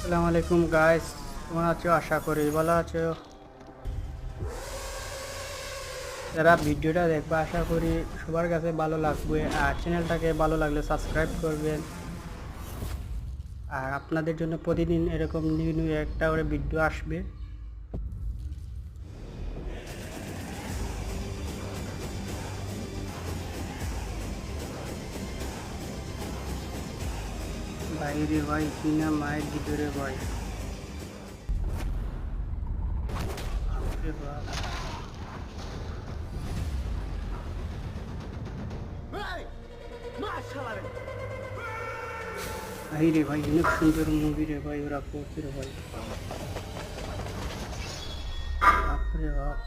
আসসালামু আলাইকুম গাইস, কেমন আছো? আশা করি ভালো আছো। যারা ভিডিওটা দেখবা আশা করি সবার কাছে ভালো লাগবে, আর চ্যানেলটাকে ভালো লাগলে সাবস্ক্রাইব করবেন। আর আপনাদের জন্য প্রতিদিন এরকম নিউ নিউ একটা করে ভিডিও আসবে। বাইরে ভাই কিনা মায়ের ভিতরে ভাই। বাপরে বাপ। বাইরে ভাই অনেক সুন্দর মুভি রে ভাই, ওরা করছে রে ভাই। বাপরে বাপ।